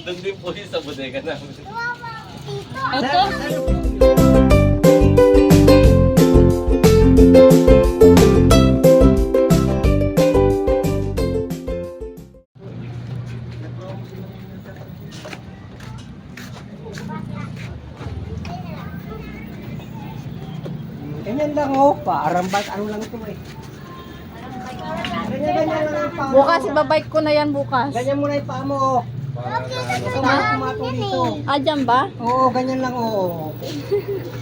Doon din po yun sa bodega namin. Ito? Ganyan lang oh, paarambag, ano lang ito eh. Ganyan lang yung paa mo. Bukas, ibabike ko na yan bukas. Ganyan mo na yung paa mo oh. Kumatong dito. Ah, dyan ba? Oo, ganyan lang oh.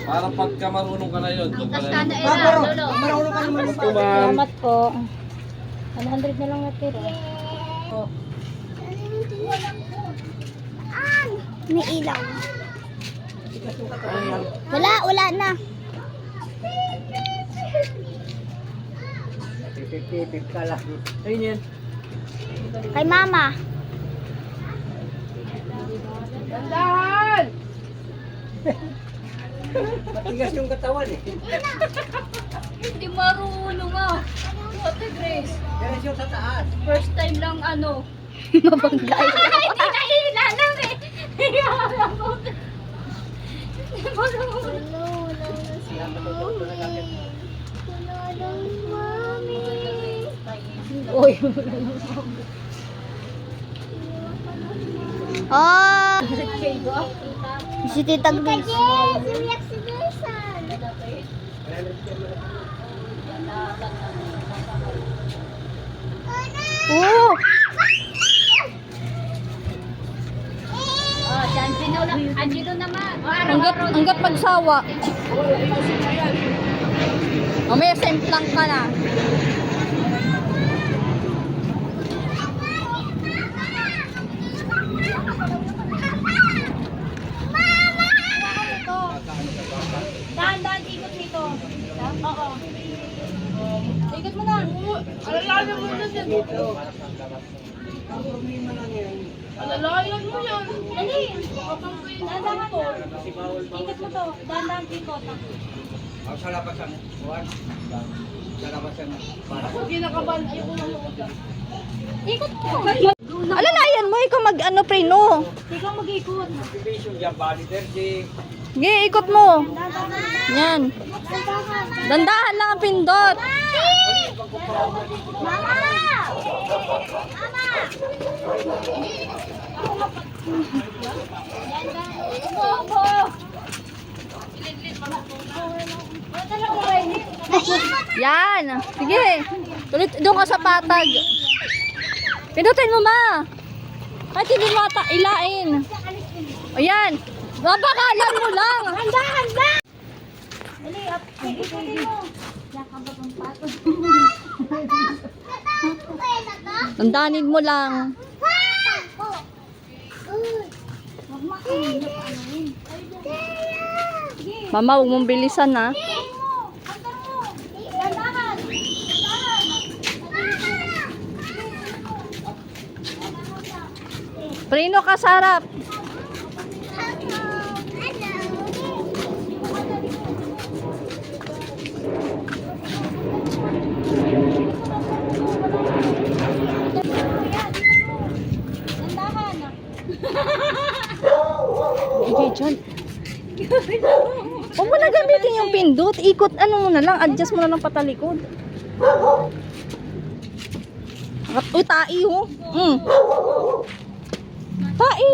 Para pagka marunong ka na yun. Doon ka na yun. Marunong ka naman yung paa. Salamat po. 100 na lang natira. May ilaw. Wala na. Pipip ka lang. Ayun yan. Kay mama. Matigas yung katawan eh. Hindi marunong ah. Ate Grace, Diretso sa taas. first time lang ano. Mabanggay. Hindi na ilalang eh. Hindi alam mo. Hindi marunong. Uy. Oh! Okay ba? Si Tita Grace. Oh! Oh, Angelo naman. Hanggat pagsawa. O may semplang ka na. Dahan-dahan ikot nito. Oo. Ikot mo na. Alalayan mo na yan. Ang problema lang yan. Alalayan mo yan. Dali. Dahan-dahan to. Ikot mo to. Dahan-dahan ikot. Ang salapasan mo. Buwan. Salapasan mo. Kinakabahan. Ayoko na loob. Ikot mo. Alalayan mo. Ikaw mag-ano preno. Ikaw mag-ikot. Motivation dyan, bali 30. Sige, ikot mo. Yan. Dandahan lang ang pindot. Yan. Sige. Tuloy doon ka sa patag. Pindutin mo ma. Kahit hindi mo ilain. O yan. Babakalan mo lang. Handa. Dali, ikutin mo. Tandanin mo lang. Mama, huwag mong bilisan ha. Preno ka sa harap. Okay, John. Huwag mo na gamitin yung pindot. Ikot, ano mo na lang. Adjust mo na lang patalikod. Uy, tai ho. Tai.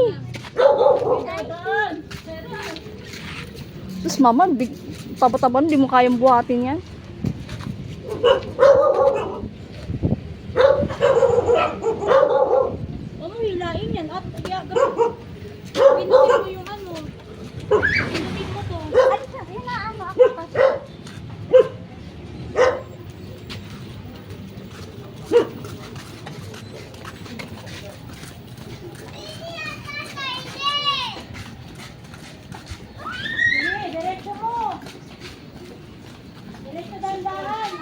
Tapos mama, tabataban, di mo kayang buhatin yan. Ano, hilain yan. At, pinutin mo yung ano. Pinutin mo to. Ay, sabi na ano ako pa. Sige, diretso mo. Diretso dahan-dahan.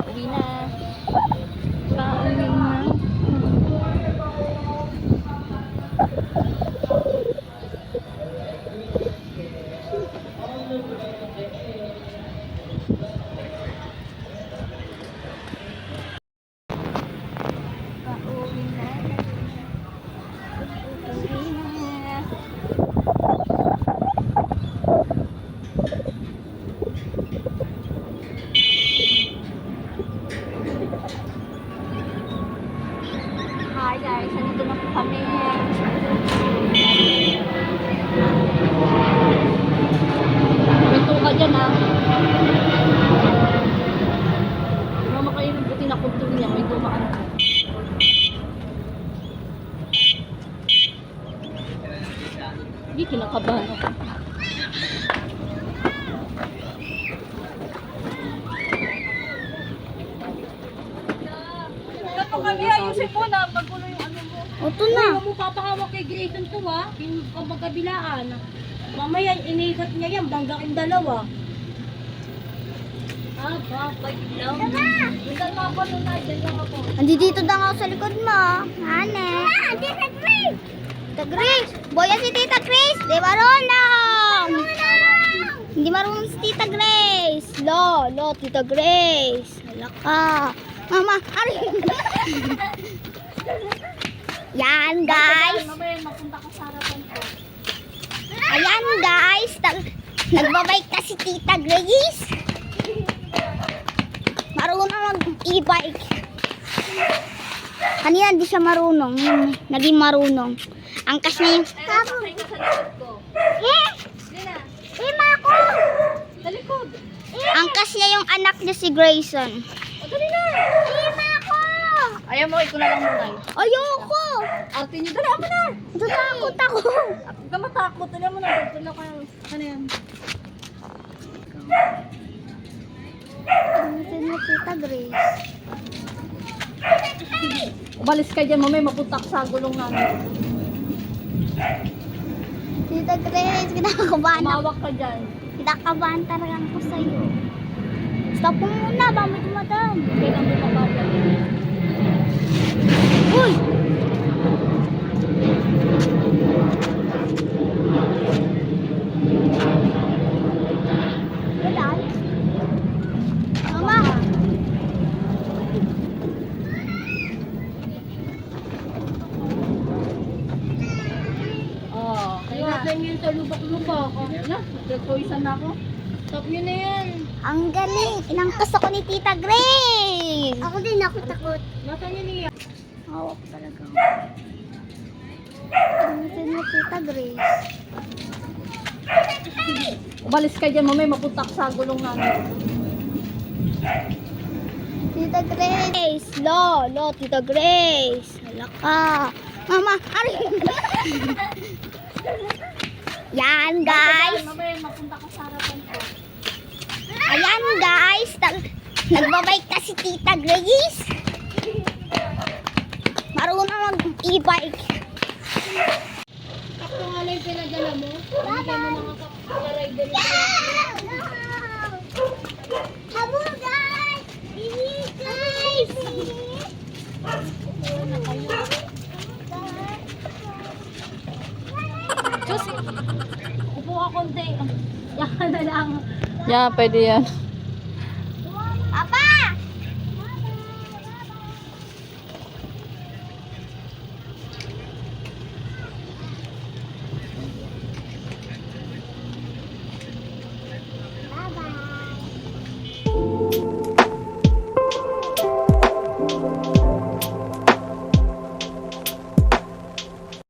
Uwi na. Pauwi na. Pauwi na. Pauwi na. Hi guys, nandito na po kami. Ito ka dyan ah. Ano makailang buti na kultur niya, may dumaan ako. Hindi, kinakabahan ako. Kapag kami ayusin mo na, magkulo yung ano mo. Ito na. Huwag mo papahawak kay Grayson to ha. Yung pagkabilaan. Mamaya iniikot niya yan. Bangga kang dalawa. Babay lang. Diyan mo ako nung diyan lang ako. Andito daw ako sa likod mo. Ane. Tita Grace. Tita Grace. Boya si Tita Grace. Di marunong. Hindi marunong si Tita Grace. Lo, Tita Grace. Hala ka. Mama, aray. Yan, guys. Mamaya mapunta ko sa harapan ko. Ayan, guys. Nagbabike na si Tita Grace. Marunong mag-e-bike. Kanina hindi siya marunong. Naging marunong. Angkas na yung... Ay, sa likod ko. Hindi na. Ako! Sa likod. Angkas niya yung anak niya si Grayson. O, dali na. Ako! Ayaw mo, ikaw na lang muna. Ayoko! Arte niyo, dali ako na. Natatakot ako. Huwag ka matakot. Dali mo na. Dali na kayo. Ano yan? Gamitin mo Tita Grace. Umalis ka dyan, mamaya mapunta ka sa gulong namin. Tita Grace, kinakabahan ako. Umawak ka dyan. Kinakabahan talaga ako sa'yo. Stop mo muna, ba may dumadaan. Kailan mo mababal. Uy! Dadan? Mama! Oo. Kaya na. Iwasan yun sa lubak-lubak. Na, nagpawisan na ako. Stop yun na yan. Ang galing! Inangkas ako ni Tita Grace! Ako din, ako takot. Nasaan yun niya? Hawak talaga. Gamitin mo Tita Grace. Umalis ka dyan, mamaya mapunta ka sa gulong namin. Tita Grace! Lo, Tita Grace! Hala ka! Mama, aray! Yan, guys! Mamaya mapunta ka sa harapan ko. Ayan, guys! Nagbabike na si Tita Grace! Marunong mag-e-bike. Ako nga lang yung pinadala mo. Hindi ka mo nakakapag-rider mo. Habo, guys! Guys! Diyos, upo ka konti. Yan na lang. Yeah, pwede yan. Papa! Bye-bye.